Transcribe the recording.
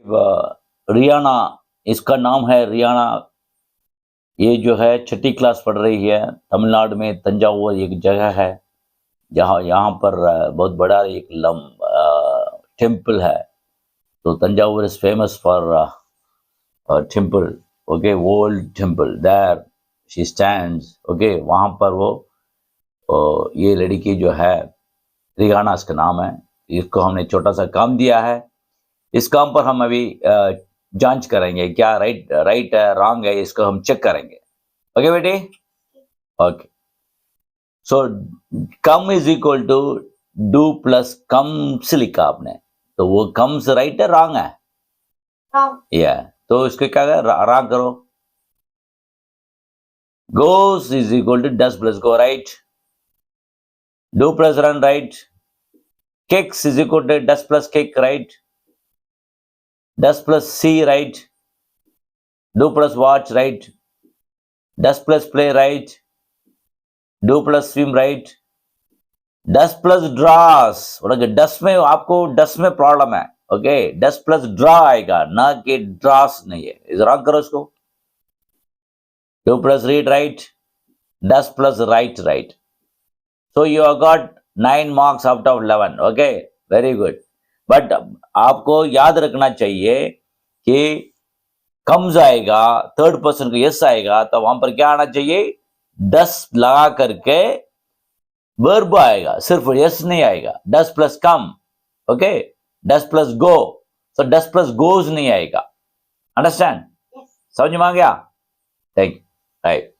रियाना, इसका नाम है रियाना। ये जो है 6ठी क्लास पढ़ रही है। तमिलनाडु में तंजावुर एक जगह है जहाँ यहाँ पर बहुत बड़ा एक टेम्पल है। तो Thanjavur is famous for temple, okay, old temple. There she stands, okay, वहाँ पर वो ये लड़की जो है रियाना इसका नाम है। इसको हमने छोटा सा काम दिया है। इस काम पर हम अभी जांच करेंगे क्या राइट है रॉन्ग है, इसको हम चेक करेंगे। ओके बेटे, okay. So come is equal to do plus comes लिखा आपने, तो वो कम्स राइट है रॉन्ग है? या तो इसको क्या रॉन्ग करो। Goes is equal to does plus go, right. Do plus run, right. Kicks is equal to does plus kick, right? Does plus see, right? Do plus watch, right? Does plus play, right? Do plus swim, right? Does plus draws, okay, does में आपको डस में problem है, okay, डस plus draw आएगा ना कि draws नहीं है। Is wrong करो इसको। Do plus read, right. Does plus right, right. So you have got 9 marks out of 11, okay, very good. But आपको याद रखना चाहिए कि कम्स आएगा, थर्ड पर्सन को यस आएगा, तो वहां पर क्या आना चाहिए? डस लगा करके वर्ब आएगा, सिर्फ यस नहीं आएगा। डस प्लस कम, ओके, डस प्लस गो, तो डस प्लस गोज नहीं आएगा। अंडरस्टैंड? समझ में आ गया? Thank you, right.